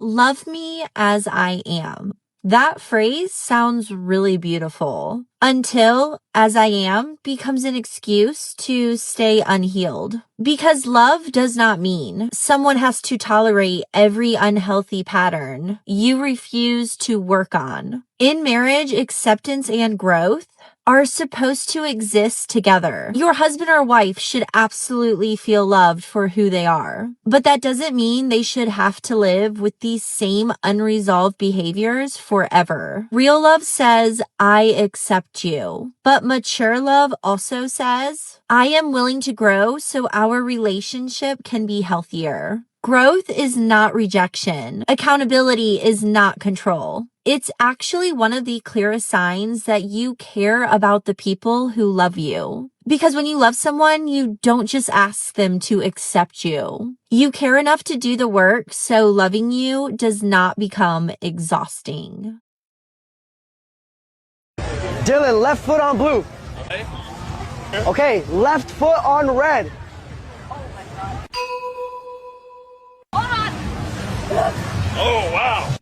Love me as I am. That phrase sounds really beautiful until as I am becomes an excuse to stay unhealed. Because love does not mean someone has to tolerate every unhealthy pattern you refuse to work on. In marriage, acceptance and growth are supposed to exist together. Your husband or wife should absolutely feel loved for who they are, but that doesn't mean they should have to live with these same unresolved behaviors forever. Real love says, I accept you, but mature love also says, I am willing to grow so our relationship can be healthier. Growth is not rejection. Accountability is not control. It's actually one of the clearest signs that you care about the people who love you. Because when you love someone, you don't just ask them to accept you. You care enough to do the work so loving you does not become exhausting. Dylan, left foot on blue. Okay, left foot on red. Oh, wow.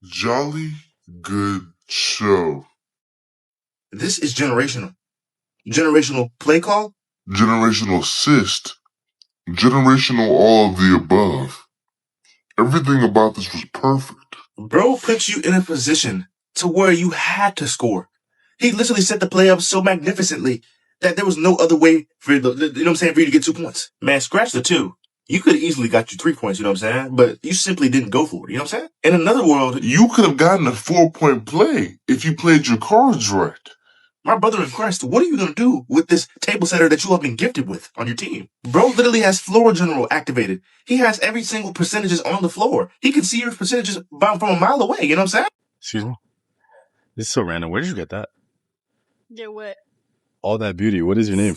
Jolly good show. This is generational. Generational play call? Generational cyst. Generational all of the above. Everything about this was perfect. Bro puts you in a position to where you had to score. He literally set the play up so magnificently that there was no other way for you to get 2 points. Man, scratch the 2. You could have easily got you 3 points, you know what I'm saying? But you simply didn't go for it, you know what I'm saying? In another world, You could have gotten a 4-point play if you played your cards right. my brother in Christ, what are you going to do with this table setter that you have been gifted with on your team? Bro literally has floor general activated. He has every single percentages on the floor. He can see your percentages from a mile away, you know what I'm saying? Excuse me? This is so random. Where did you get that? Get what? All that beauty. What is your name?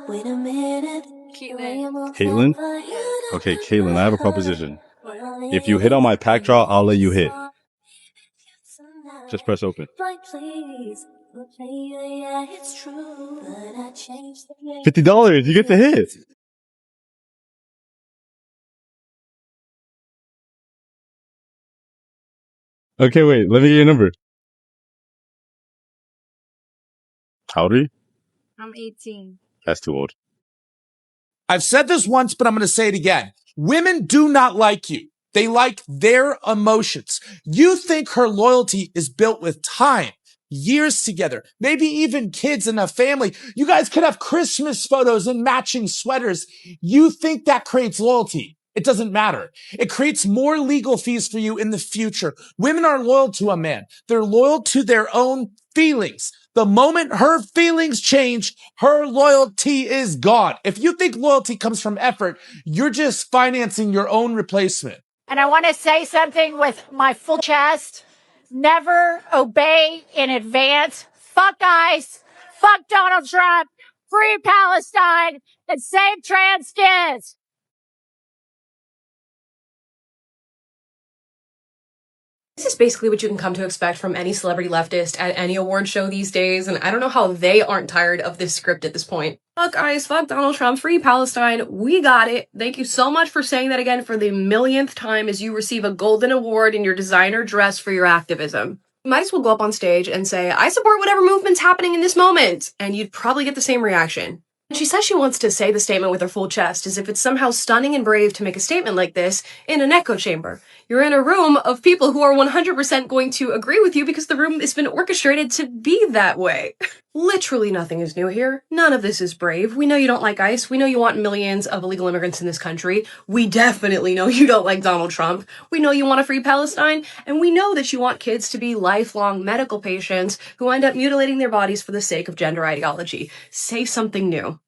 Wait a minute. Caitlin? Okay, Caitlin, I have a proposition. If you hit on my pack draw, I'll let you hit. Just press open. $50. You get to hit. Okay, wait. Let me get your number. How old are you? I'm 18. That's too old. I've said this once, but I'm going to say it again. Women do not like you. They like their emotions. You think her loyalty is built with time, years together, maybe even kids and a family. You guys could have Christmas photos and matching sweaters. You think that creates loyalty. It doesn't matter. It creates more legal fees for you in the future. Women are loyal to a man. They're loyal to their own feelings. The moment her feelings change, her loyalty is gone. If you think loyalty comes from effort, you're just financing your own replacement. And I want to say something with my full chest. Never obey in advance. Fuck ICE. Fuck Donald Trump. Free Palestine. And save trans kids. This is basically what you can come to expect from any celebrity leftist at any award show these days, and I don't know how they aren't tired of this script at this point. Fuck ICE, fuck Donald Trump, free Palestine, we got it. Thank you so much for saying that again for the millionth time as you receive a golden award in your designer dress for your activism. You might as well go up on stage and say, I support whatever movement's happening in this moment, and you'd probably get the same reaction. She says she wants to say the statement with her full chest, as if it's somehow stunning and brave to make a statement like this in an echo chamber. You're in a room of people who are 100% going to agree with you because the room has been orchestrated to be that way. Literally nothing is new here. None of this is brave. We know you don't like ICE. We know you want millions of illegal immigrants in this country. We definitely know you don't like Donald Trump. We know you want a free Palestine. And we know that you want kids to be lifelong medical patients who end up mutilating their bodies for the sake of gender ideology. Say something new.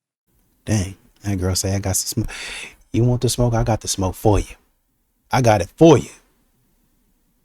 Dang, that girl say I got some smoke. You want the smoke? I got the smoke for you. I got it for you.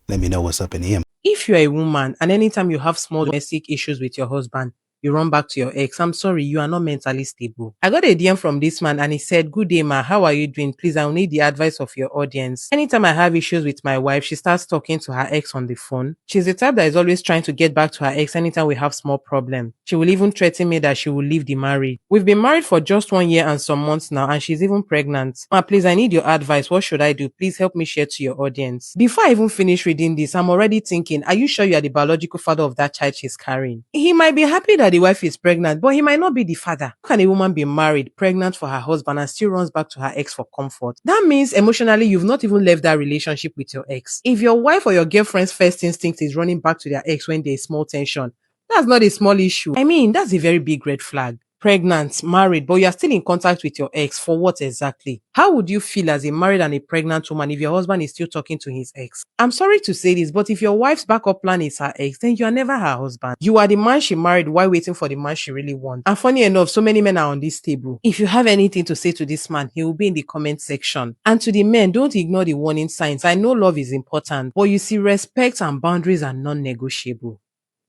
Let me know what's up in the end. If you're a woman and anytime you have small domestic issues with your husband, you run back to your ex. I'm sorry, you are not mentally stable. I got a DM from this man and he said, "Good day, ma. How are you doing? Please, I'll need the advice of your audience. Anytime I have issues with my wife, she starts talking to her ex on the phone. She's the type that is always trying to get back to her ex anytime we have small problem. She will even threaten me that she will leave the marriage. We've been married for just 1 year and some months now, and she's even pregnant. Ma, please, I need your advice. What should I do? Please help me share to your audience." Before I even finish reading this, I'm already thinking, are you sure you are the biological father of that child she's carrying? He might be happy that the wife is pregnant, but he might not be the father. How can a woman be married, pregnant for her husband, and still runs back to her ex for comfort? That means emotionally, you've not even left that relationship with your ex. If your wife or your girlfriend's first instinct is running back to their ex when there's small tension, that's not a small issue. I mean, that's a very big red flag. Pregnant, married, but you're still in contact with your ex. For what exactly? How would you feel as a married and a pregnant woman if your husband is still talking to his ex? I'm sorry to say this, but if your wife's backup plan is her ex, then you are never her husband. You are the man she married while waiting for the man she really wants. And funny enough, so many men are on this table. If you have anything to say to this man, he will be in the comment section. And to the men, don't ignore the warning signs. I know love is important, but you see, respect and boundaries are non-negotiable.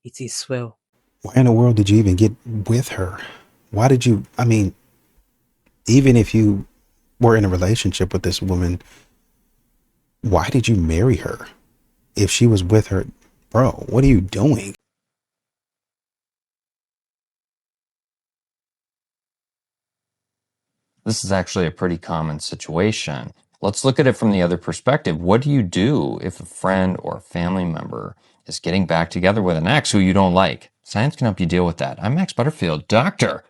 It is swell. Why in the world did you even get with her? Why did you, I mean, even if you were in a relationship with this woman, why did you marry her? If she was with her, bro, what are you doing? This is actually a pretty common situation. Let's look at it from the other perspective. What do you do if a friend or a family member is getting back together with an ex who you don't like? Science can help you deal with that. I'm Max Butterfield, Dr.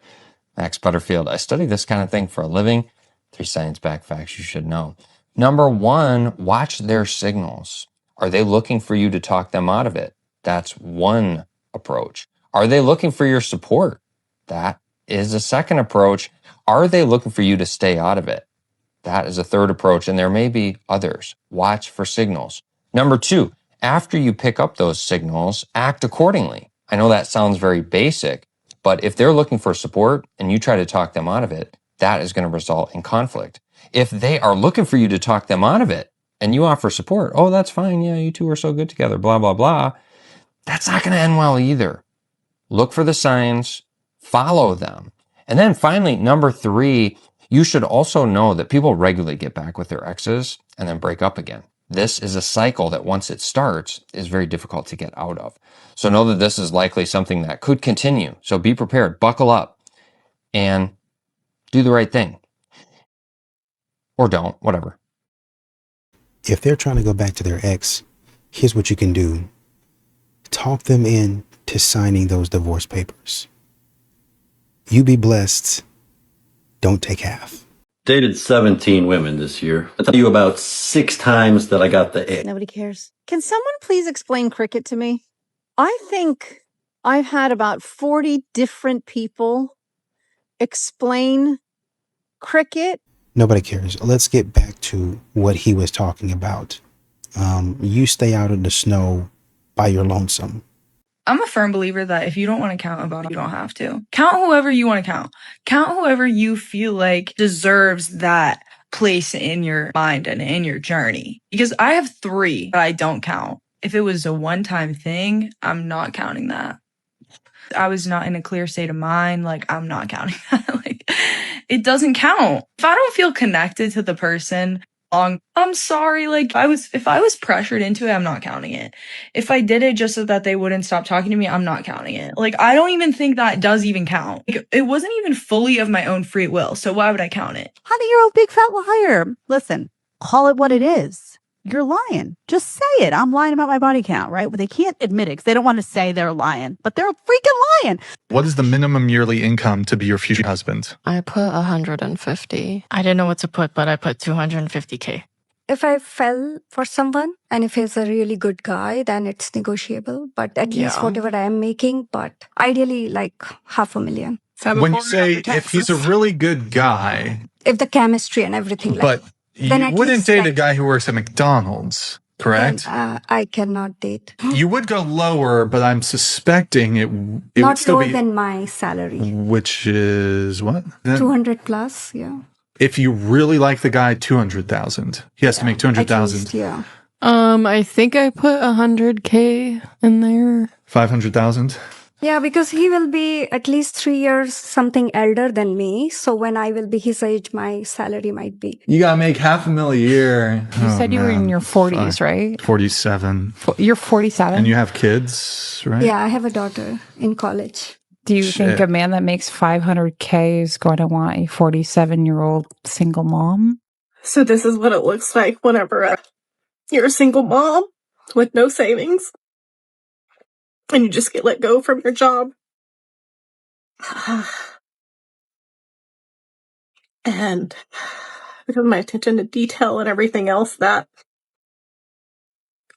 Max Butterfield. I study this kind of thing for a living. 3 science-backed facts you should know. Number 1, watch their signals. Are they looking for you to talk them out of it? That's one approach. Are they looking for your support? That is a second approach. Are they looking for you to stay out of it? That is a third approach, and there may be others. Watch for signals. Number 2, after you pick up those signals, act accordingly. I know that sounds very basic, but if they're looking for support and you try to talk them out of it, that is going to result in conflict. If they are looking for you to talk them out of it and you offer support, oh, that's fine. Yeah, you two are so good together, blah, blah, blah. That's not going to end well either. Look for the signs, follow them. And then finally, number 3, you should also know that people regularly get back with their exes and then break up again. This is a cycle that once it starts is very difficult to get out of. So know that this is likely something that could continue. So be prepared, buckle up, and do the right thing. Or don't, whatever. If they're trying to go back to their ex, here's what you can do. Talk them in to signing those divorce papers. You be blessed. Don't take half. Dated 17 women this year. I tell you about 6 times that I got the egg. Nobody cares. Can someone please explain cricket to me? I think I've had about 40 different people explain cricket. Nobody cares. Let's get back to what he was talking about. You stay out of the snow by your lonesome. I'm a firm believer that if you don't want to count a bottle, you don't have to. Count whoever you want to count. Count whoever you feel like deserves that place in your mind and in your journey. Because I have 3 that I don't count. If it was a one-time thing, I'm not counting that. I was not in a clear state of mind. Like, I'm not counting that. Like, it doesn't count. If I don't feel connected to the person, I'm sorry. Like, if I was pressured into it, I'm not counting it. If I did it just so that they wouldn't stop talking to me, I'm not counting it. Like, I don't even think that does even count. Like, it wasn't even fully of my own free will. So why would I count it? Honey, you're a big fat liar. Listen, call it what it is. You're lying. Just say it. I'm lying about my body count, right? But they can't admit it because they don't want to say they're lying, but they're freaking lying. What is the minimum yearly income to be your future husband? I put 150. I didn't know what to put, but I put 250K. If I fell for someone and if he's a really good guy, then it's negotiable. But at least whatever I am making, but ideally like $500,000. When you say if he's a really good guy, if the chemistry and everything, but you wouldn't date a guy who works at McDonald's, correct? Then, I cannot date. You would go lower, but I'm suspecting it would Not still lower be, than my salary. which is what? 200 plus, yeah. If you really like the guy, 200,000. He has to make 200,000. Yeah. I think I put 100K in there. 500,000. Yeah, because he will be at least 3 years something elder than me. So when I will be his age, my salary might be. You gotta make $500,000 a year. You said you were in your 40s, right? 47. You're 47? And you have kids, right? Yeah, I have a daughter in college. Do you think Shit. a man that makes $500K is going to want a 47-year-old single mom? So this is what it looks like whenever you're a single mom with no savings and you just get let go from your job. And because of my attention to detail and everything else that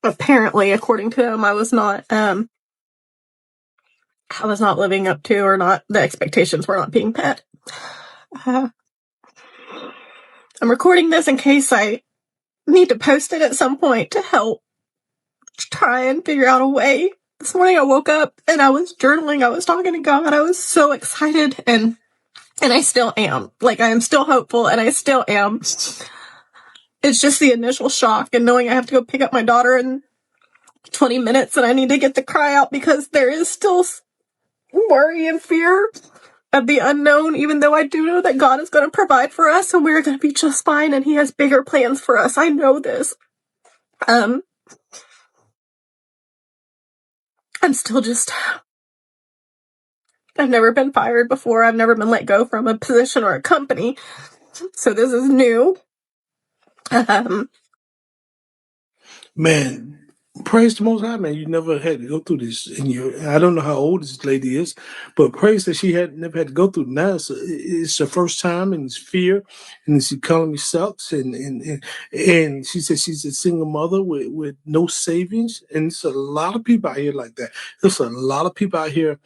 apparently, according to him, I was not living up to, or not, the expectations were not being met. I'm recording this in case I need to post it at some point to help try and figure out a way. This morning I woke up and I was journaling, I was talking to God, I was so excited, and I still am. Like, I am still hopeful, and I still am. It's just the initial shock and knowing I have to go pick up my daughter in 20 minutes and I need to get the cry out because there is still worry and fear of the unknown, even though I do know that God is going to provide for us and we're going to be just fine and He has bigger plans for us. I know this. I'm still just... I've never been fired before. I've never been let go from a position or a company. So this is new. Man, praise the Most High, man. You never had to go through this. I don't know how old this lady is, but praise that she had never had to go through. Now it's her first time, and it's fear, and this economy sucks. And she said she's a single mother with no savings, and it's a lot of people out here like that. There's a lot of people out here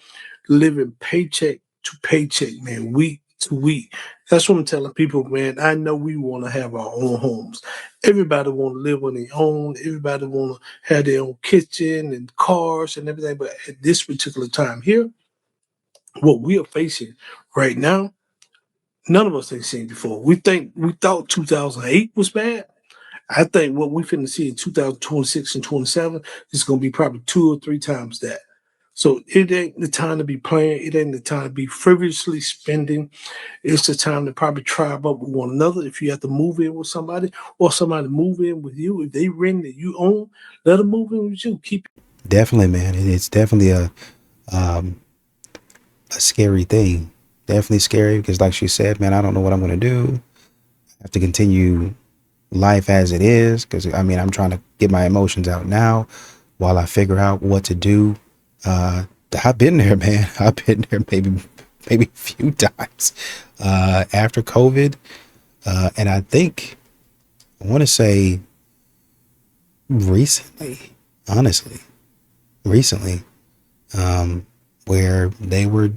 living paycheck to paycheck, man, week to week. That's what I'm telling people, man. I know we want to have our own homes. Everybody want to live on their own. Everybody want to have their own kitchen and cars and everything. But at this particular time here, what we are facing right now, none of us ain't seen before. We thought 2008 was bad. I think what we finna see in 2026 and 27 is going to be probably 2 or 3 times that. So it ain't the time to be playing. It ain't the time to be frivolously spending. It's the time to probably tribe up with one another. If you have to move in with somebody or somebody move in with you, if they rent that you own, let them move in with you. Definitely, man. It's definitely a scary thing. Definitely scary because, like she said, man, I don't know what I'm going to do. I have to continue life as it is because, I mean, I'm trying to get my emotions out now while I figure out what to do. I've been there, man. I've been there maybe a few times after COVID. And I think, I want to say recently, honestly, where they were,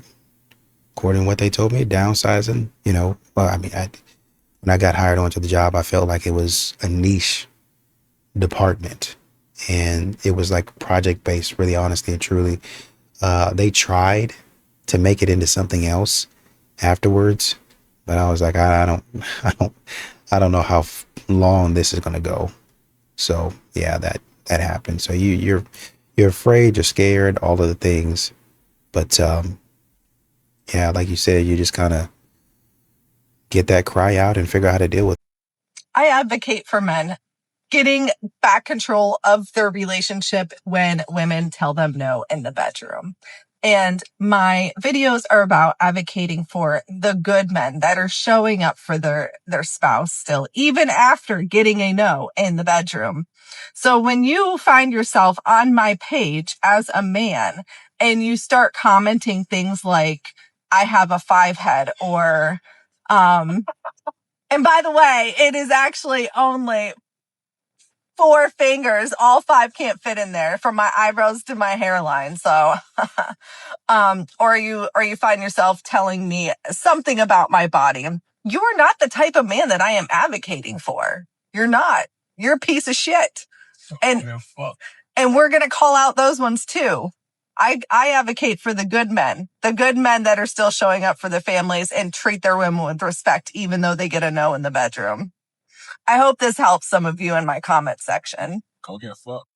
according to what they told me, downsizing, well, I mean, when I got hired onto the job, I felt like it was a niche department and it was like project based, really, honestly and truly. They tried to make it into something else afterwards, but I was like, I don't know how long this is going to go. So yeah, that happened. So you're afraid, you're scared, all of the things, but yeah, like you said, you just kind of get that cry out and figure out how to deal with it. I advocate for men getting back control of their relationship when women tell them no in the bedroom. And my videos are about advocating for the good men that are showing up for their spouse still, even after getting a no in the bedroom. So when you find yourself on my page as a man and you start commenting things like, I have a 5 head, or, and by the way, it is actually only 4 fingers. All 5 can't fit in there from my eyebrows to my hairline. So, or you find yourself telling me something about my body. You're not the type of man that I am advocating for. You're not. You're a piece of shit. And we're going to call out those ones too. I advocate for the good men that are still showing up for their families and treat their women with respect, even though they get a no in the bedroom. I hope this helps some of you in my comment section. Go get fucked.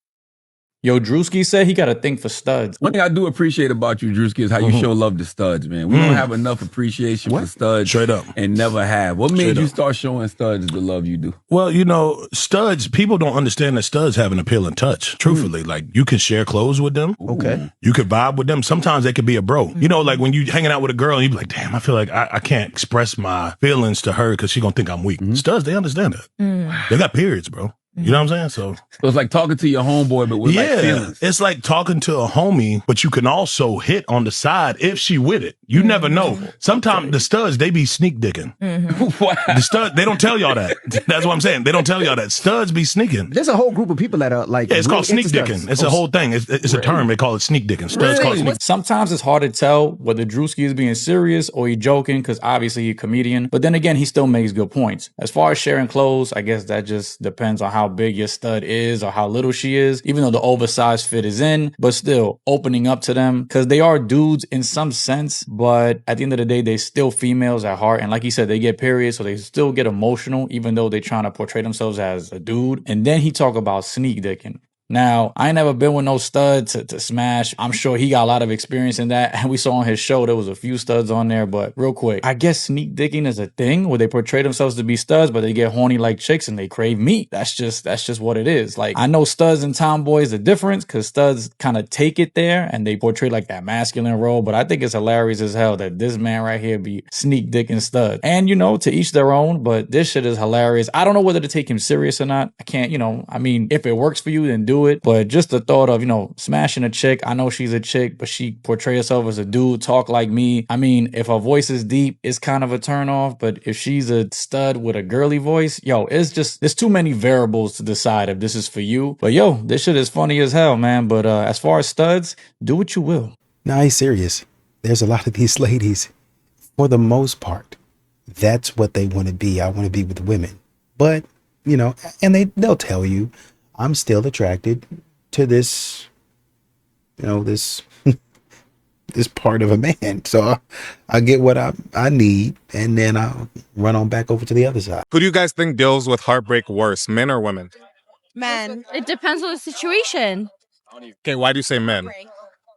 Yo, Drewski said he got a thing for studs. One thing I do appreciate about you, Drewski, is how you show love to studs, man. We don't have enough appreciation for studs. Straight up. And never have. What made you start showing studs the love you do? Well, you know, studs, people don't understand that studs have an appealing touch, truthfully. Like, you can share clothes with them. Okay. You could vibe with them. Sometimes they could be a bro. You know, like when you hanging out with a girl and you be like, damn, I feel like I can't express my feelings to her because she gonna think I'm weak. Studs, they understand that. They got periods, bro. You know what I'm saying? So it's like talking to your homeboy, but with like feelings. It's like talking to a homie, but you can also hit on the side if she with it. You never know. Sometimes the studs, they be sneak dicking. The studs, they don't tell y'all that. That's what I'm saying. They don't tell y'all that. Studs be sneaking. There's a whole group of people that are like, it's called sneak dicking. It's a whole thing. It's a term. They call it sneak dicking. Studs call it sneak. Sometimes it's hard to tell whether Drewski is being serious or he joking because obviously he's a comedian. But then again, he still makes good points. As far as sharing clothes, I guess that just depends on how big your stud is or how little she is, even though the oversized fit is in, but still opening up to them because they are dudes in some sense, but at the end of the day, they still females at heart. And like you said, they get periods, so they still get emotional, even though they're trying to portray themselves as a dude. And then he talk about sneak dicking. Now, I ain't never been with no stud to smash. I'm sure he got a lot of experience in that. And we saw on his show, there was a few studs on there. But real quick, I guess sneak dicking is a thing where they portray themselves to be studs, but they get horny like chicks and they crave meat. That's just what it is. Like, I know studs and tomboys are different because studs kind of take it there and they portray like that masculine role. But I think it's hilarious as hell that this man right here be sneak dicking stud. And, you know, to each their own, but this shit is hilarious. I don't know whether to take him serious or not. I can't, I mean, if it works for you, then do it. But just the thought of, smashing a chick, I know she's a chick, but she portrays herself as a dude, talk like me. I mean, if her voice is deep, it's kind of a turn off. But if she's a stud with a girly voice, there's too many variables to decide if this is for you. But this shit is funny as hell, man. But as far as studs, do what you will. No, he's serious. There's a lot of these ladies, for the most part, that's what they want to be. I want to be with women. But, and they'll tell you, I'm still attracted to this, this part of a man. So I get what I need, and then I'll run on back over to the other side. Who do you guys think deals with heartbreak worse, men or women? Men. It depends on the situation. Okay, why do you say men?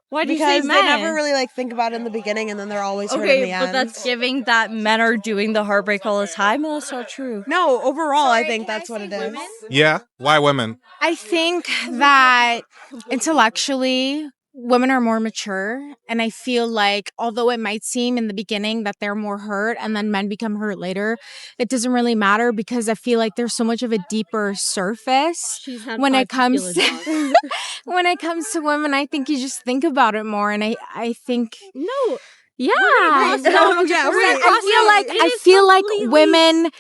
Why do you say men? Because they never really think about it in the beginning, and then they're always hurt in the end. But that's giving that men are doing the heartbreak all the time. Well, that's not true. No, overall, I think that's what it is. Yeah? Why women? I think that intellectually, women are more mature. And I feel like, although it might seem in the beginning that they're more hurt and then men become hurt later, it doesn't really matter because I feel like there's so much of a deeper surface when it comes to, when it comes to women. I think you just think about it more. And I think... No. Yeah. I feel like women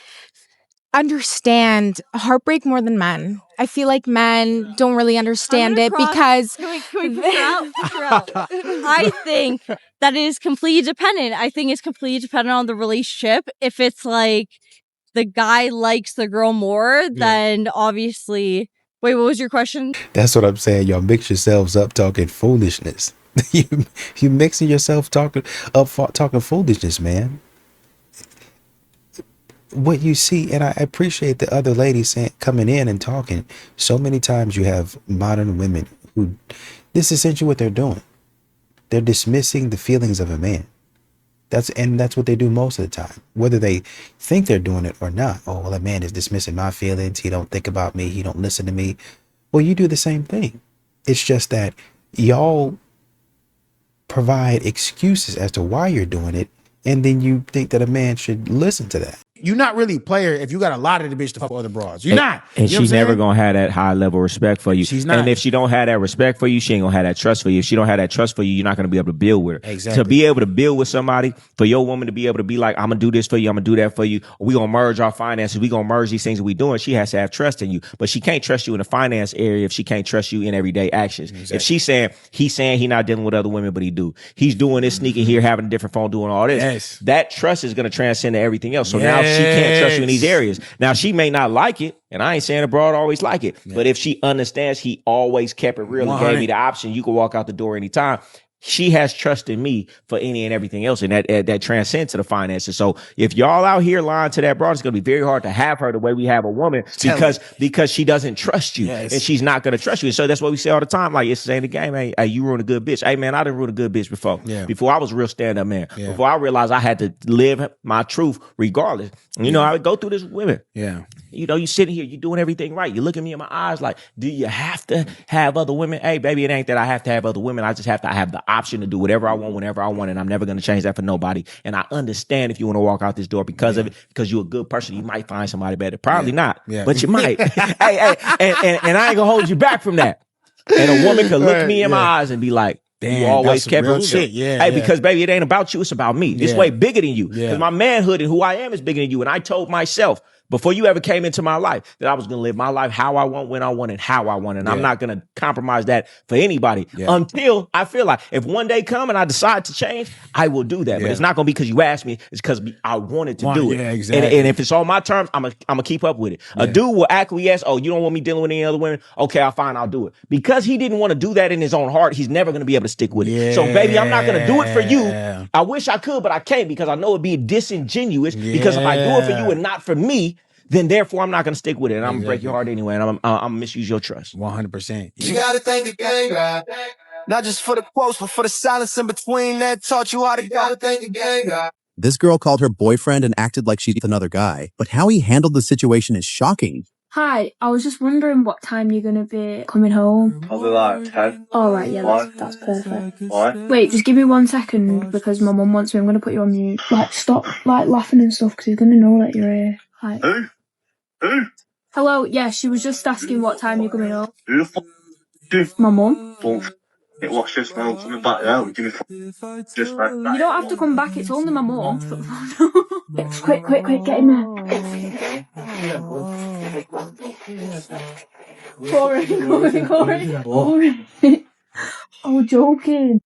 understand heartbreak more than men. I feel like men don't really understand it because... Can we push her out? Push her out. I think that it is completely dependent. I think it's completely dependent on the relationship. If it's like the guy likes the girl more, then obviously... Wait, what was your question? That's what I'm saying. Y'all mix yourselves up talking foolishness. you mixing yourself talking foolishness, man. What you see, and I appreciate the other ladies coming in and talking. So many times you have modern women who, this is essentially what they're doing. They're dismissing the feelings of a man. That's what they do most of the time, whether they think they're doing it or not. Oh, well, a man is dismissing my feelings. He don't think about me. He don't listen to me. Well, you do the same thing. It's just that y'all provide excuses as to why you're doing it, and then you think that a man should listen to that. You're not really a player if you got a lot of the bitch to fuck other broads. You're not. And you know she's never gonna have that high level respect for you. She's not. And if she don't have that respect for you, she ain't gonna have that trust for you. If she don't have that trust for you, you're not gonna be able to build with her. Exactly. To be able to build with somebody, for your woman to be able to be like, I'm gonna do this for you, I'm gonna do that for you, we gonna merge our finances, we gonna merge these things that we doing, she has to have trust in you. But she can't trust you in the finance area if she can't trust you in everyday actions. Exactly. If he's saying he not dealing with other women, but he do. He's doing this, sneaking here, having a different phone, doing all this. Yes. That trust is gonna transcend to everything else. So now she can't trust you in these areas. Now she may not like it, and I ain't saying a broad always like it, but if she understands he always kept it real and gave me the option, you can walk out the door anytime. she has trust in me for any and everything else, and that transcends to the finances. So if y'all out here lying to that broad, it's gonna be very hard to have her the way we have a woman because she doesn't trust you, and she's not gonna trust you. And so that's what we say all the time. Like, it's the same the game. Hey, you ruined a good bitch. Hey man, I didn't ruin a good bitch before. Yeah. Before I was a real stand up man. Yeah. Before I realized I had to live my truth regardless. You know, I would go through this with women. Yeah. You know, you sitting here, you doing everything right. You look at me in my eyes like, do you have to have other women? Hey, baby, it ain't that I have to have other women. I just have to have the option to do whatever I want, whenever I want, and I'm never going to change that for nobody. And I understand if you want to walk out this door because of it, because you're a good person, you might find somebody better. Probably not, but you might. hey, and I ain't going to hold you back from that. And a woman could look me in my eyes and be like, damn, you always kept it shit. Hey, because baby, it ain't about you, it's about me. It's way bigger than you. Because my manhood and who I am is bigger than you. And I told myself, before you ever came into my life, that I was going to live my life how I want, when I want, and how I want. And I'm not going to compromise that for anybody until I feel like if one day come and I decide to change, I will do that. But it's not going to be because you asked me. It's because I wanted to do it. Yeah, exactly. And if it's on my terms, I'm gonna keep up with it. A dude will acquiesce. Oh, you don't want me dealing with any other women? Okay, fine, I'll do it. Because he didn't want to do that in his own heart, he's never going to be able to stick with it. So baby, I'm not going to do it for you. I wish I could, but I can't because I know it'd be disingenuous because if I do it for you and not for me, then therefore I'm not going to stick with it. And I'm going to break your heart anyway. And I'm going to misuse your trust. 100%. You got to thank the game God. Not just for the quotes, but for the silence in between that taught you how to go. Thank the game God. This girl called her boyfriend and acted like she's with another guy. But how he handled the situation is shocking. Hi, I was just wondering what time you're going to be coming home. Probably like 10. Alright, yeah, that's perfect. Why? Wait, just give me 1 second because my mum wants me. I'm going to put you on mute. Like, stop like laughing and stuff because he's going to know that you're here. Like, Who? hello, yeah, she was just asking what time you're coming home. Who the f***? My mum. It was just now coming back now. Give me just back. You don't have to come back, it's only my mum. Quick, get in there. Corey. Oh, joking.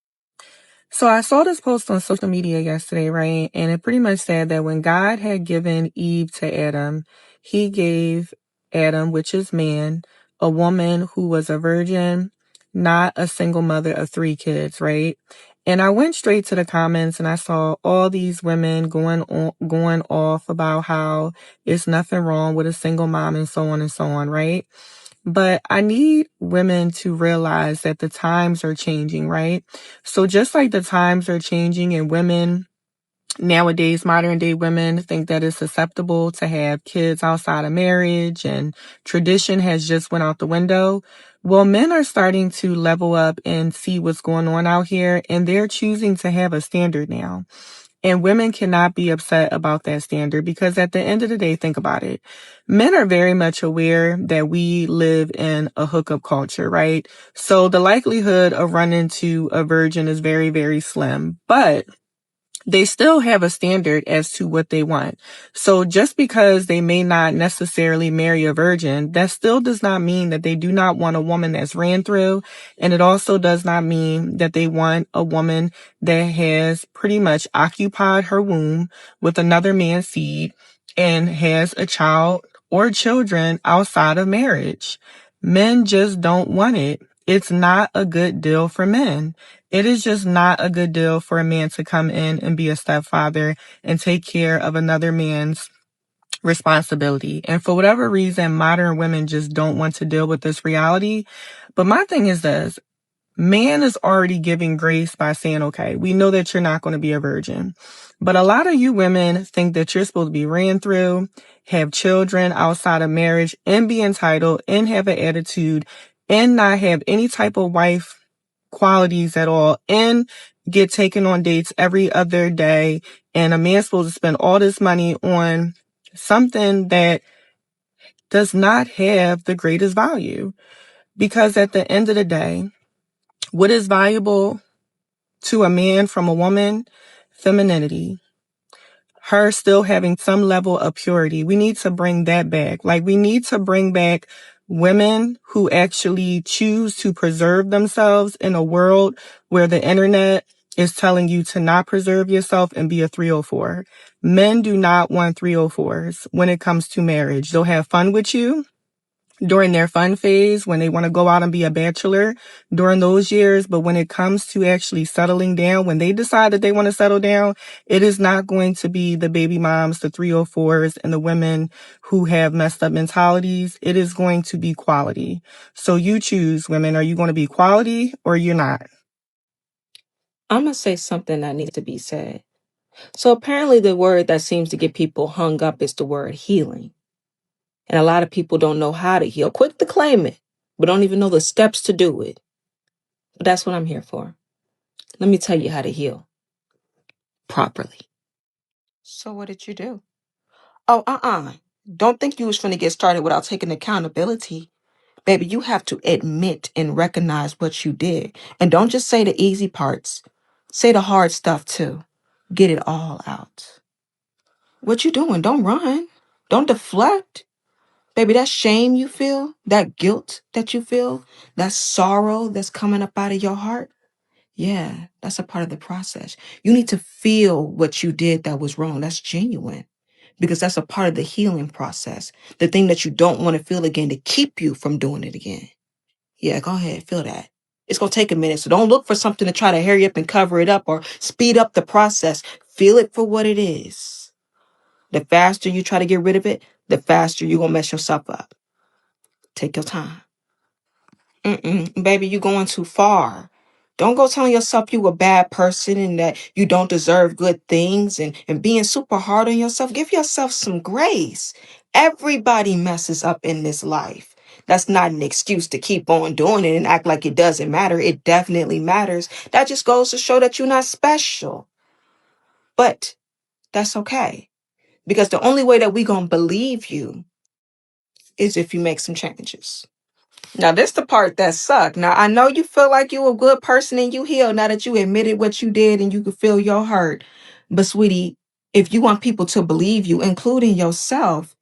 So I saw this post on social media yesterday, right? And it pretty much said that when God had given Eve to Adam, he gave Adam, which is man, a woman who was a virgin, not a single mother of 3 kids, right? And I went straight to the comments and I saw all these women going off about how it's nothing wrong with a single mom and so on, right? But I need women to realize that the times are changing, right? So just like the times are changing and women nowadays, modern day women think that it's acceptable to have kids outside of marriage and tradition has just went out the window. Well, men are starting to level up and see what's going on out here and they're choosing to have a standard now. And women cannot be upset about that standard because at the end of the day, think about it. Men are very much aware that we live in a hookup culture, right? So the likelihood of running into a virgin is very, very slim, but they still have a standard as to what they want. So just because they may not necessarily marry a virgin, that still does not mean that they do not want a woman that's ran through. And it also does not mean that they want a woman that has pretty much occupied her womb with another man's seed and has a child or children outside of marriage. Men just don't want it. It's not a good deal for men. It is just not a good deal for a man to come in and be a stepfather and take care of another man's responsibility. And for whatever reason, modern women just don't want to deal with this reality. But my thing is this. Man is already giving grace by saying, okay, we know that you're not going to be a virgin. But a lot of you women think that you're supposed to be ran through, have children outside of marriage, and be entitled, and have an attitude, and not have any type of wife qualities at all, and get taken on dates every other day. And a man's supposed to spend all this money on something that does not have the greatest value. Because at the end of the day, what is valuable to a man from a woman? Femininity. Her still having some level of purity. We need to bring that back. Like, we need to bring back women who actually choose to preserve themselves in a world where the internet is telling you to not preserve yourself and be a 304. Men do not want 304s when it comes to marriage. They'll have fun with you. during their fun phase, when they want to go out and be a bachelor during those years. But when it comes to actually settling down, when they decide that they want to settle down, it is not going to be the baby moms, the 304s, and the women who have messed up mentalities. It is going to be quality. So you choose, women. Are you going to be quality or you're not? I'm going to say something that needs to be said. So apparently the word that seems to get people hung up is the word healing. And a lot of people don't know how to heal. Quick to claim it, but don't even know the steps to do it. But that's what I'm here for. Let me tell you how to heal properly. So what did you do? Oh, Don't think you was finna get started without taking accountability. Baby, you have to admit and recognize what you did. And don't just say the easy parts. Say the hard stuff too. Get it all out. What you doing? Don't run. Don't deflect. Baby, that shame you feel, that guilt that you feel, that sorrow that's coming up out of your heart, yeah, that's a part of the process. You need to feel what you did that was wrong. That's genuine because that's a part of the healing process. The thing that you don't want to feel again to keep you from doing it again. Yeah, go ahead, feel that. It's going to take a minute. So don't look for something to try to hurry up and cover it up or speed up the process. Feel it for what it is. The faster you try to get rid of it, the faster you're going to mess yourself up. Take your time. Baby, you going too far. Don't go telling yourself you a bad person and that you don't deserve good things and being super hard on yourself. Give yourself some grace. Everybody messes up in this life. That's not an excuse to keep on doing it and act like it doesn't matter. It definitely matters. That just goes to show that you're not special. But that's okay. Because the only way that we going to believe you is if you make some changes. Now, this the part that sucked. Now, I know you feel like you a good person and you healed now that you admitted what you did and you can feel your hurt. But, sweetie, if you want people to believe you, including yourself,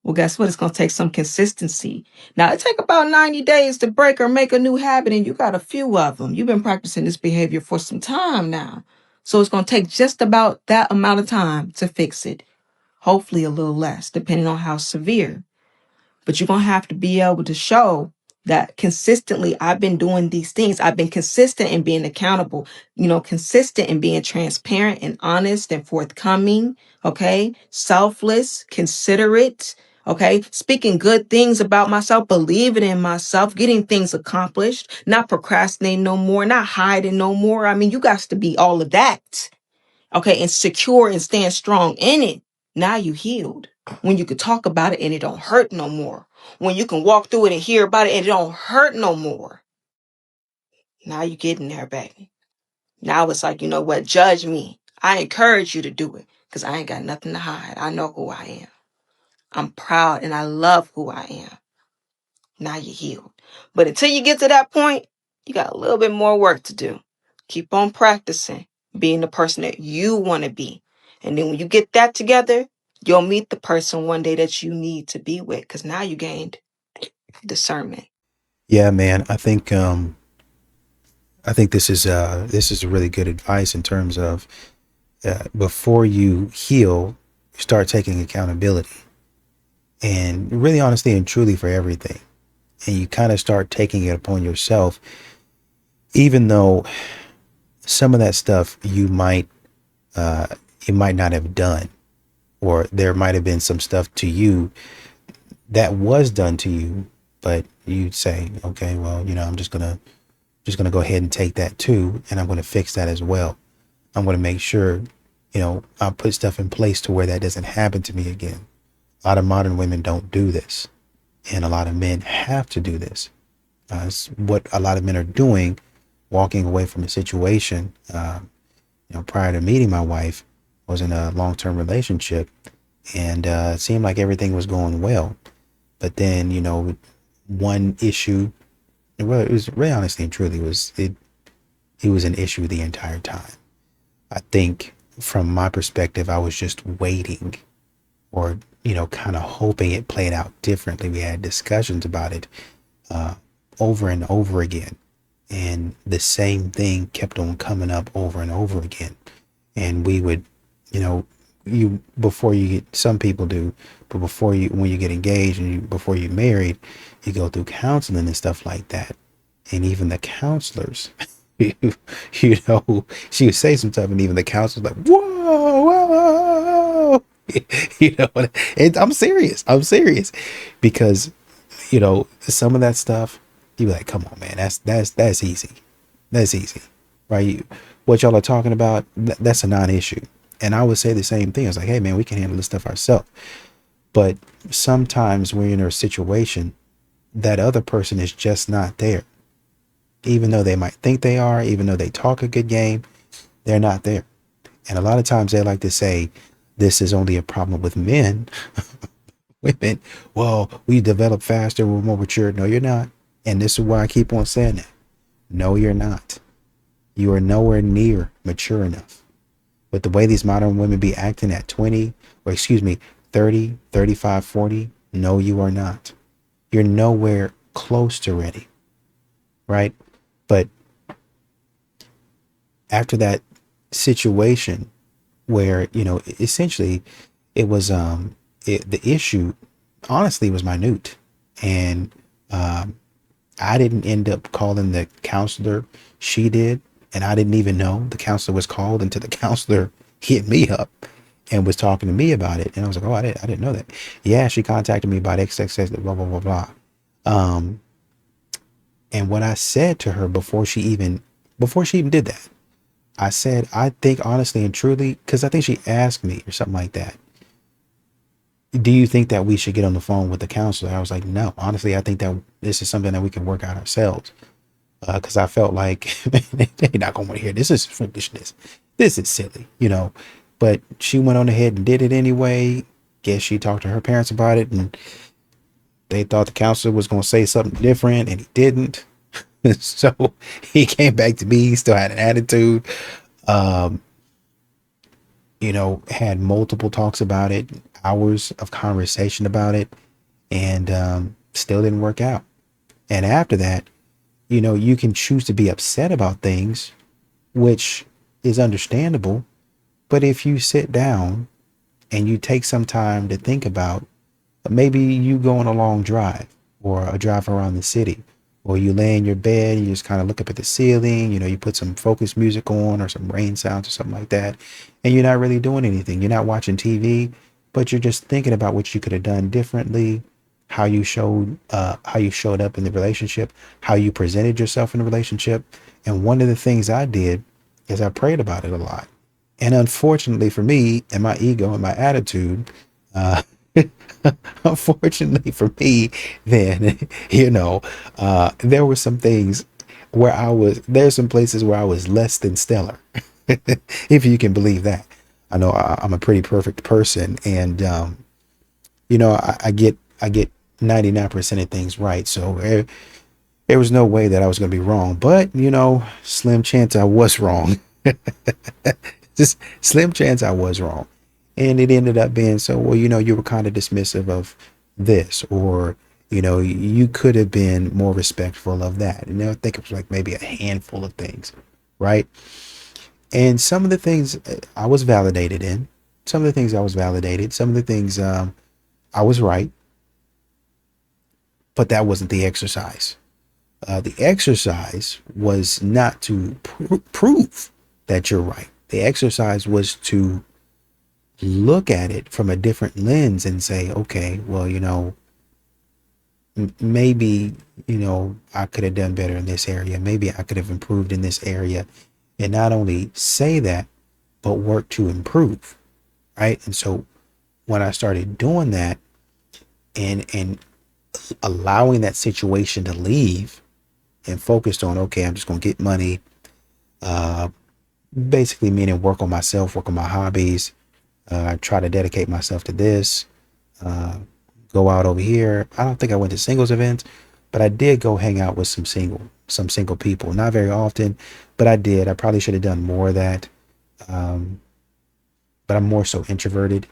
well, guess what? It's going to take some consistency. Now, it take about 90 days to break or make a new habit, and you got a few of them. You've been practicing this behavior for some time now. So it's going to take just about that amount of time to fix it. Hopefully a little less, depending on how severe. But you're going to have to be able to show that consistently I've been doing these things. I've been consistent in being accountable, consistent in being transparent and honest and forthcoming, okay? Selfless, considerate, okay? Speaking good things about myself, believing in myself, getting things accomplished, not procrastinating no more, not hiding no more. I mean, you got to be all of that, okay? And secure and stand strong in it. Now you healed. When you could talk about it and it don't hurt no more. When you can walk through it and hear about it and it don't hurt no more. Now you getting there, baby. Now it's like, you know what? Judge me. I encourage you to do it because I ain't got nothing to hide. I know who I am. I'm proud and I love who I am. Now you're healed. But until you get to that point, you got a little bit more work to do. Keep on practicing being the person that you want to be. And then when you get that together, you'll meet the person one day that you need to be with because now you gained discernment. Yeah, man. I think this is really good advice in terms of before you heal, start taking accountability and really honestly and truly for everything. And you kind of start taking it upon yourself, even though some of that stuff you might not have done, or there might have been some stuff to you that was done to you, but you'd say, okay, well, I'm just gonna go ahead and take that too, and I'm gonna fix that as well. I'm gonna make sure, I'll put stuff in place to where that doesn't happen to me again. A lot of modern women don't do this, and a lot of men have to do this. It's what a lot of men are doing, walking away from a situation. Prior to meeting my wife, I was in a long-term relationship, and it seemed like everything was going well. But then, one issue, well, it was really honestly and truly it was an issue the entire time. I think from my perspective, I was just waiting or, kind of hoping it played out differently. We had discussions about it over and over again. And the same thing kept on coming up over and over again. And we would you before you get, some people do, but before you, when you get engaged and before you're married, you go through counseling and stuff like that. And even the counselors, you know, she would say some stuff, and even the counselors like, whoa, whoa, you know, I'm serious. I'm serious, because you know some of that stuff, you be like, come on, man, that's easy, that's easy, right? What y'all are talking about, that's a non-issue. And I would say the same thing. I was like, hey, man, we can handle this stuff ourselves. But sometimes we're in a situation that other person is just not there. Even though they might think they are, even though they talk a good game, they're not there. And a lot of times they like to say, this is only a problem with men. Women, well, we develop faster, we're more mature. No, you're not. And this is why I keep on saying that. No, you're not. You are nowhere near mature enough. But the way these modern women be acting at 20, or excuse me, 30, 35, 40, no, you are not. You're nowhere close to ready, right? But after that situation where, you know, essentially it was, the issue honestly was minute. And I didn't end up calling the counselor. She did. And I didn't even know the counselor was called until the counselor hit me up and was talking to me about it. And I was like, oh, I didn't know that. Yeah, she contacted me about XXX, blah, blah, blah, blah. And what I said to her before she even did that, I said, I think honestly and truly, because I think she asked me or something like that, do you think that we should get on the phone with the counselor? I was like, no, honestly, I think that this is something that we can work out ourselves. Because I felt like they're not going to want to hear this. Is foolishness. This is silly, you know. But she went on ahead and did it anyway. Guess she talked to her parents about it, and they thought the counselor was going to say something different, and he didn't. So he came back to me. He still had an attitude. You know, had multiple talks about it, hours of conversation about it, and still didn't work out. And after that, you know, you can choose to be upset about things, which is understandable. But if you sit down and you take some time to think about, maybe you go on a long drive or a drive around the city, or you lay in your bed and you just kind of look up at the ceiling, you know, you put some focus music on or some rain sounds or something like that, and you're not really doing anything. You're not watching TV, but you're just thinking about what you could have done differently, how you showed up in the relationship, how you presented yourself in the relationship. And one of the things I did is I prayed about it a lot. And unfortunately for me and my ego and my attitude, unfortunately for me, then, you know, there were some things where there's some places where I was less than stellar, if you can believe that. I know I'm a pretty perfect person, and, you know, I get 99% of things right. So there was no way that I was going to be wrong, but, you know, slim chance I was wrong. Just slim chance I was wrong. And it ended up being, so, well, you know, you were kind of dismissive of this, or, you know, you could have been more respectful of that. And I think it was like maybe a handful of things, right? And some of the things I was validated in, some of the things I was validated, some of the things I was right, but that wasn't the exercise. The exercise was not to prove that you're right. The exercise was to look at it from a different lens and say, okay, well, you know, maybe, you know, I could have done better in this area. Maybe I could have improved in this area. And not only say that, but work to improve. Right. And so when I started doing that and allowing that situation to leave and focused on, okay, I'm just going to get money, basically meaning work on myself, work on my hobbies, try to dedicate myself to this, go out over here. I don't think I went to singles events, but I did go hang out with some single people. Not very often, but I did. I probably should have done more of that. But I'm more so introverted.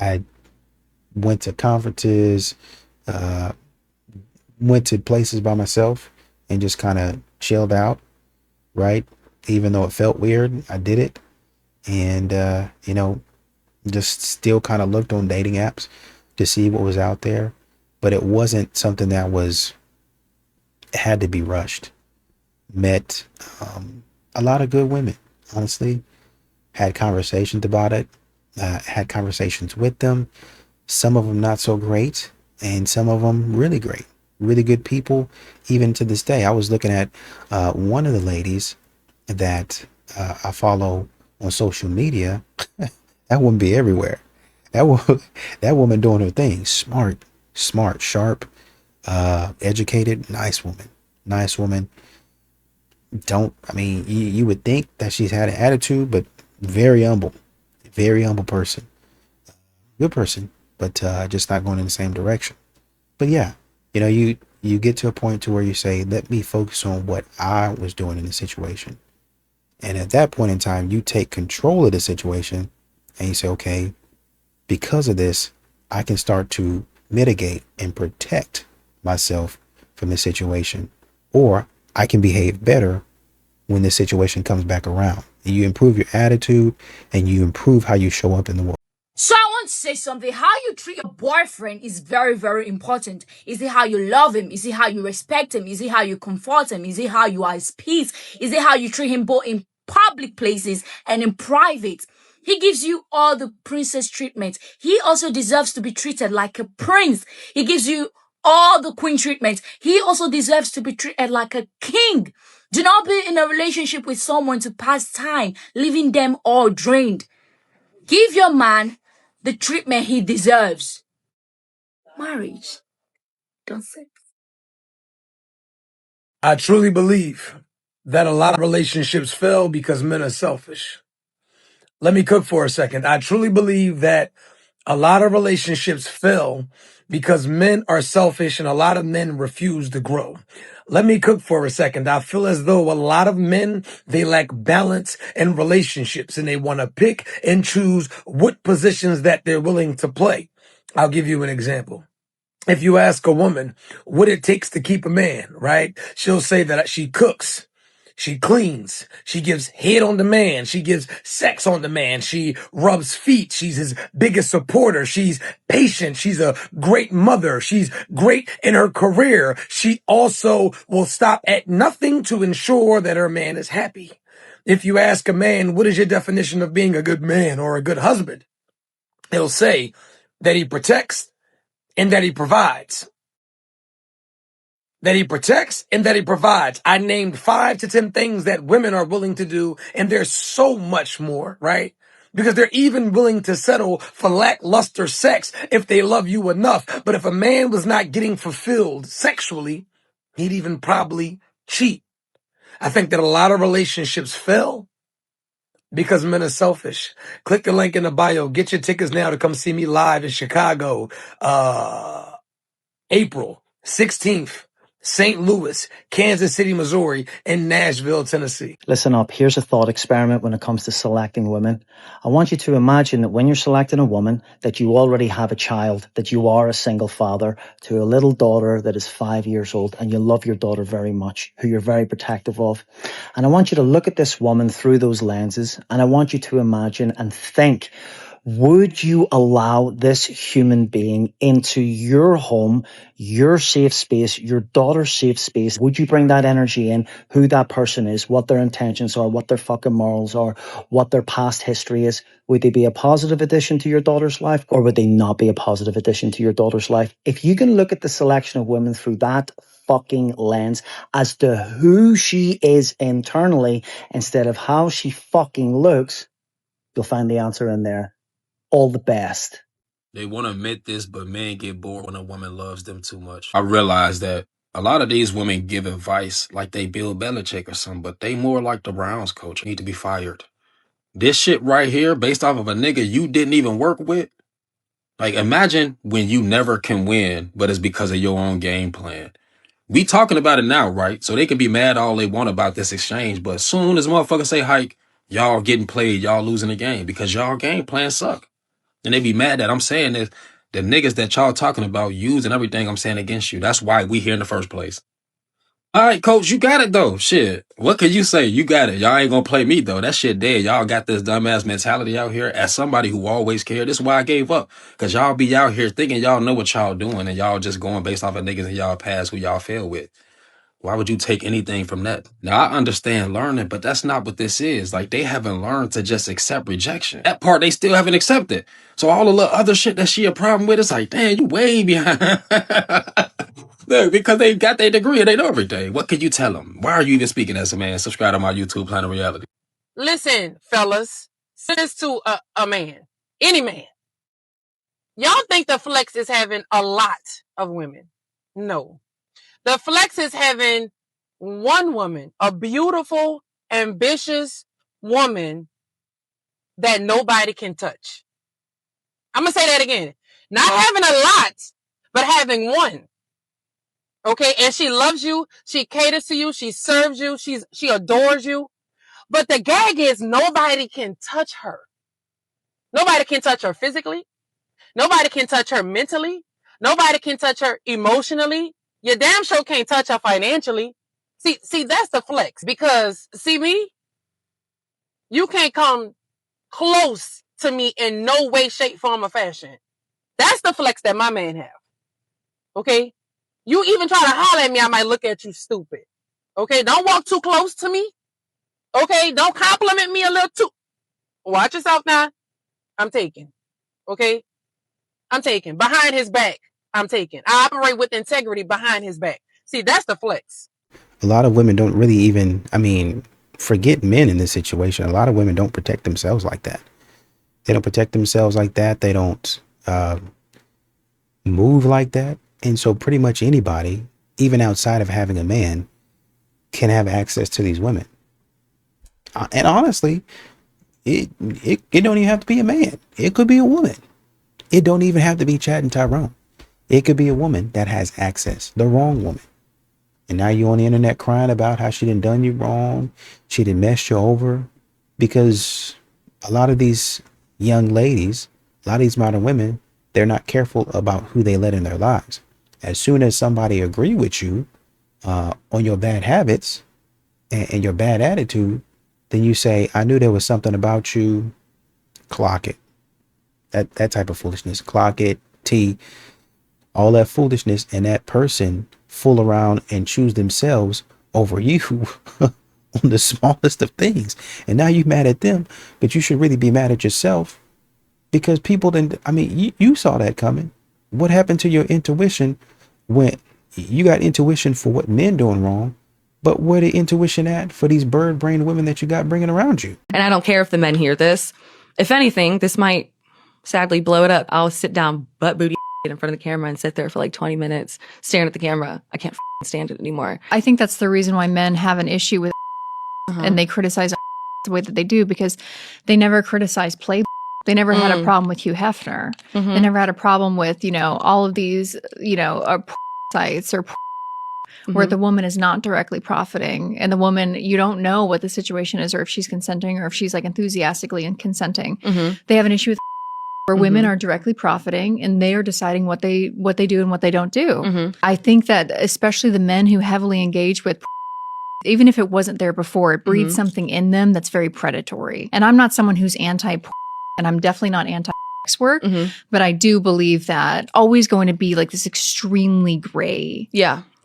I went to conferences, went to places by myself and just kind of chilled out, right? Even though it felt weird, I did it. and just still kind of looked on dating apps to see what was out there, but it wasn't something that had to be rushed. Met a lot of good women, honestly. Had conversations about it. Had conversations with them. Some of them not so great, and some of them really great, really good people. Even to this day, I was looking at one of the ladies that I follow on social media. That woman be everywhere. That woman doing her thing. Smart, sharp, educated, nice woman. You would think that she's had an attitude, but very humble person, good person, but just not going in the same direction. But yeah, you get to a point to where you say, let me focus on what I was doing in the situation. And at that point in time, you take control of the situation and you say, okay, because of this, I can start to mitigate and protect myself from the situation, or I can behave better when the situation comes back around. And you improve your attitude and you improve how you show up in the world. So I want to say something. How you treat your boyfriend is very, very important. Is it how you love him? Is it how you respect him? Is it how you comfort him? Is it how you are his peace? Is it how you treat him both in public places and in private? He gives you all the princess treatment. He also deserves to be treated like a prince. He gives you all the queen treatment. He also deserves to be treated like a king. Do not be in a relationship with someone to pass time, leaving them all drained. Give your man the treatment he deserves. Marriage, don't say. I truly believe that a lot of relationships fail because men are selfish. Let me cook for a second. I truly believe that a lot of relationships fail because men are selfish and a lot of men refuse to grow. Let me cook for a second. I feel as though a lot of men, they lack balance in relationships and they want to pick and choose what positions that they're willing to play. I'll give you an example. If you ask a woman what it takes to keep a man, right? She'll say that she cooks. She cleans. She gives head on demand. She gives sex on demand. She rubs feet. She's his biggest supporter. She's patient. She's a great mother. She's great in her career. She also will stop at nothing to ensure that her man is happy. If you ask a man, what is your definition of being a good man or a good husband? He'll say that he protects and that he provides. That he protects and that he provides. I named 5 to 10 things that women are willing to do, and there's so much more, right? Because they're even willing to settle for lackluster sex if they love you enough. But if a man was not getting fulfilled sexually, he'd even probably cheat. I think that a lot of relationships fail because men are selfish. Click the link in the bio. Get your tickets now to come see me live in Chicago. April 16th, St. Louis, Kansas City, Missouri, and Nashville, Tennessee. Listen up, here's a thought experiment when it comes to selecting women. I want you to imagine that when you're selecting a woman, that you already have a child, that you are a single father to a little daughter that is 5 years old, and you love your daughter very much, who you're very protective of. And I want you to look at this woman through those lenses, and I want you to imagine and think, would you allow this human being into your home, your safe space, your daughter's safe space? Would you bring that energy in, who that person is, what their intentions are, what their fucking morals are, what their past history is? Would they be a positive addition to your daughter's life, or would they not be a positive addition to your daughter's life? If you can look at the selection of women through that fucking lens as to who she is internally instead of how she fucking looks, you'll find the answer in there. All the best. They want to admit this, but men get bored when a woman loves them too much. I realize that a lot of these women give advice like they Bill Belichick or something, but they more like the Browns coach, need to be fired. This shit right here, based off of a nigga you didn't even work with. Like, imagine when you never can win, but it's because of your own game plan. We talking about it now, right? So they can be mad all they want about this exchange, but as soon as motherfuckers say hike, y'all getting played, y'all losing the game because y'all game plan suck. And they be mad that I'm saying this. The niggas that y'all talking about using everything I'm saying against you. That's why we here in the first place. All right, coach, you got it though. Shit. What could you say? You got it. Y'all ain't gonna play me though. That shit dead. Y'all got this dumbass mentality out here. As somebody who always cared, this is why I gave up. Cause y'all be out here thinking y'all know what y'all doing and y'all just going based off of niggas in y'all past who y'all fail with. Why would you take anything from that? Now I understand learning, but that's not what this is. Like they haven't learned to just accept rejection. That part they still haven't accepted. So all the little other shit that she a problem with, it's like, damn, you way behind. Look, because they got their degree and they know everything. What could you tell them? Why are you even speaking as a man? Subscribe to my YouTube, Planet Reality. Listen, fellas, send this to a man, any man. Y'all think the flex is having a lot of women? No. The flex is having one woman, a beautiful, ambitious woman that nobody can touch. I'm going to say that again. Not having a lot, but having one. Okay, and she loves you, she caters to you, she serves you, she adores you. But the gag is nobody can touch her. Nobody can touch her physically. Nobody can touch her mentally. Nobody can touch her emotionally. You damn sure can't touch her financially. See, that's the flex. Because, see me? You can't come close to me in no way, shape, form, or fashion. That's the flex that my man have. Okay? You even try to holler at me, I might look at you stupid. Okay? Don't walk too close to me. Okay? Don't compliment me a little too. Watch yourself now. I'm taking. Okay? I'm taking. Behind his back, I'm taking. I operate with integrity behind his back. See, that's the flex. A lot of women don't really even, I mean, forget men in this situation. A lot of women don't protect themselves like that. They don't protect themselves like that. They don't move like that. And so pretty much anybody, even outside of having a man, can have access to these women. And honestly, it don't even have to be a man. It could be a woman. It don't even have to be Chad and Tyrone. It could be a woman that has access, the wrong woman. And now you're on the internet crying about how she done you wrong. She done messed you over. Because a lot of these young ladies, a lot of these modern women, they're not careful about who they let in their lives. As soon as somebody agree with you on your bad habits and your bad attitude, then you say, I knew there was something about you. Clock it. That type of foolishness. Clock it. All that foolishness, and that person fool around and choose themselves over you on the smallest of things. And now you're mad at them, but you should really be mad at yourself, because people didn't, I mean, you saw that coming. What happened to your intuition when you got intuition for what men doing wrong, but where the intuition at for these bird brain women that you got bringing around you? And I don't care if the men hear this. If anything, this might sadly blow it up. I'll sit down butt booty in front of the camera and sit there for like 20 minutes staring at the camera. I can't stand it anymore. I think that's the reason why men have an issue with and they criticize the way that they do, because they never criticize play. They never had a problem with Hugh Hefner. They never had a problem with, all of these, sites or where the woman is not directly profiting, and the woman, you don't know what the situation is, or if she's consenting, or if she's like enthusiastically and consenting. They have an issue with where women are directly profiting and they are deciding what they do and what they don't do. I think that especially the men who heavily engage with, even if it wasn't there before, it breeds something in them that's very predatory. And I'm not someone who's anti, and I'm definitely not anti sex work, but I do believe that always going to be like this extremely gray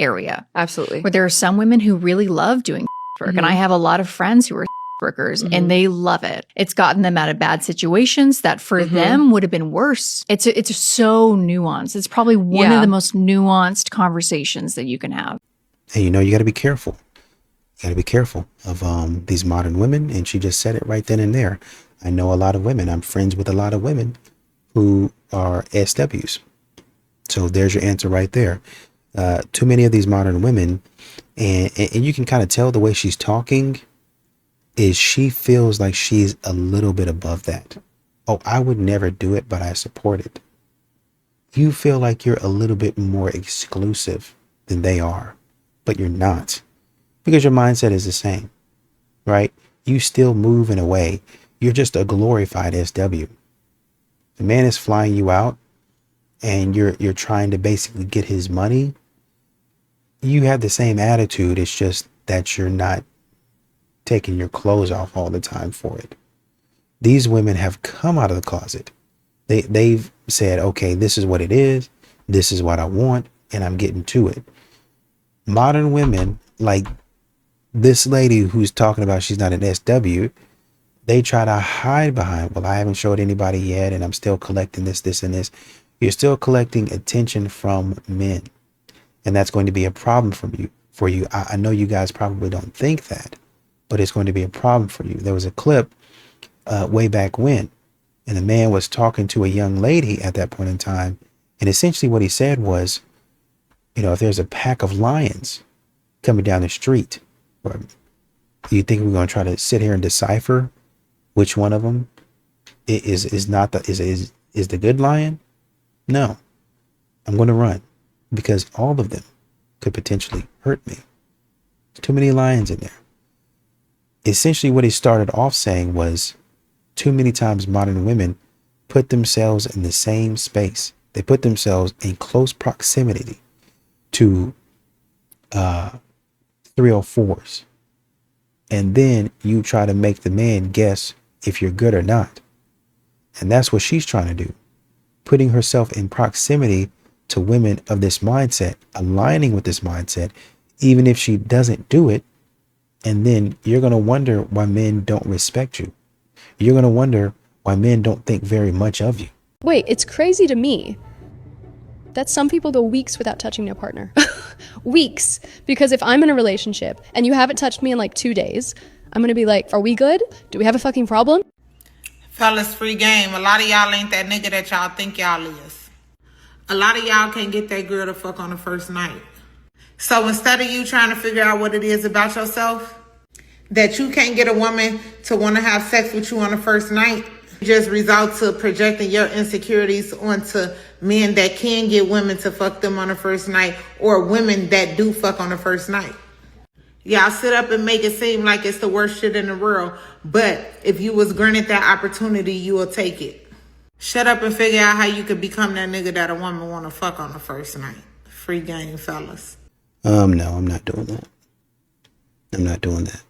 area. Absolutely. Where there are some women who really love doing work. And I have a lot of friends who are workers and they love it. It's gotten them out of bad situations that for them would have been worse. It's so nuanced. It's probably one of the most nuanced conversations that you can have. And you got to be careful. You got to be careful of these modern women. And she just said it right then and there. I know a lot of women. I'm friends with a lot of women who are SWs. So there's your answer right there. Too many of these modern women, and you can kind of tell the way she's talking, is she feels like she's a little bit above that. Oh, I would never do it, but I support it. You feel like you're a little bit more exclusive than they are, but you're not, because your mindset is the same, right? You still move in a way. You're just a glorified SW. The man is flying you out and you're trying to basically get his money. you have the same attitude. It's just that you're not taking your clothes off all the time for it. These women have come out of the closet. They've said, okay, this is what it is. This is what I want, and I'm getting to it. Modern women, like this lady who's talking about she's not an SW, they try to hide behind, well, I haven't showed anybody yet, and I'm still collecting this, and this. You're still collecting attention from men, and that's going to be a problem for you. I know you guys probably don't think that, but it's going to be a problem for you. There was a clip way back when, and the man was talking to a young lady at that point in time, and essentially what he said was, if there's a pack of lions coming down the street, or you think we're going to try to sit here and decipher which one of them is not is the good lion? No, I'm going to run, because all of them could potentially hurt me. There's too many lions in there. Essentially what he started off saying was, too many times modern women put themselves in the same space. They put themselves in close proximity to 304s. And then you try to make the man guess if you're good or not. And that's what she's trying to do. Putting herself in proximity to women of this mindset, aligning with this mindset, even if she doesn't do it. And then you're going to wonder why men don't respect you. You're going to wonder why men don't think very much of you. Wait, it's crazy to me that some people go weeks without touching their partner. Weeks. Because if I'm in a relationship and you haven't touched me in like 2 days, I'm going to be like, are we good? Do we have a fucking problem? Fellas, free game. A lot of y'all ain't that nigga that y'all think y'all is. A lot of y'all can't get that girl to fuck on the first night. So instead of you trying to figure out what it is about yourself that you can't get a woman to want to have sex with you on the first night, just result to projecting your insecurities onto men that can get women to fuck them on the first night, or women that do fuck on the first night. Y'all sit up and make it seem like it's the worst shit in the world, but if you was granted that opportunity, you will take it. Shut up and figure out how you could become that nigga that a woman want to fuck on the first night. Free game, fellas. No, I'm not doing that. I'm not doing that.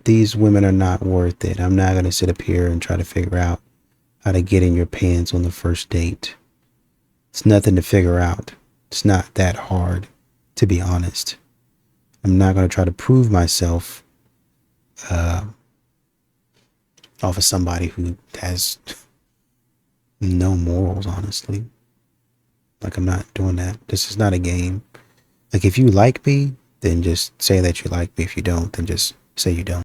These women are not worth it. I'm not going to sit up here and try to figure out how to get in your pants on the first date. It's nothing to figure out. It's not that hard, to be honest. I'm not going to try to prove myself off of somebody who has no morals, honestly. Like, I'm not doing that. This is not a game. Like, if you like me, then just say that you like me. If you don't, then just say you don't.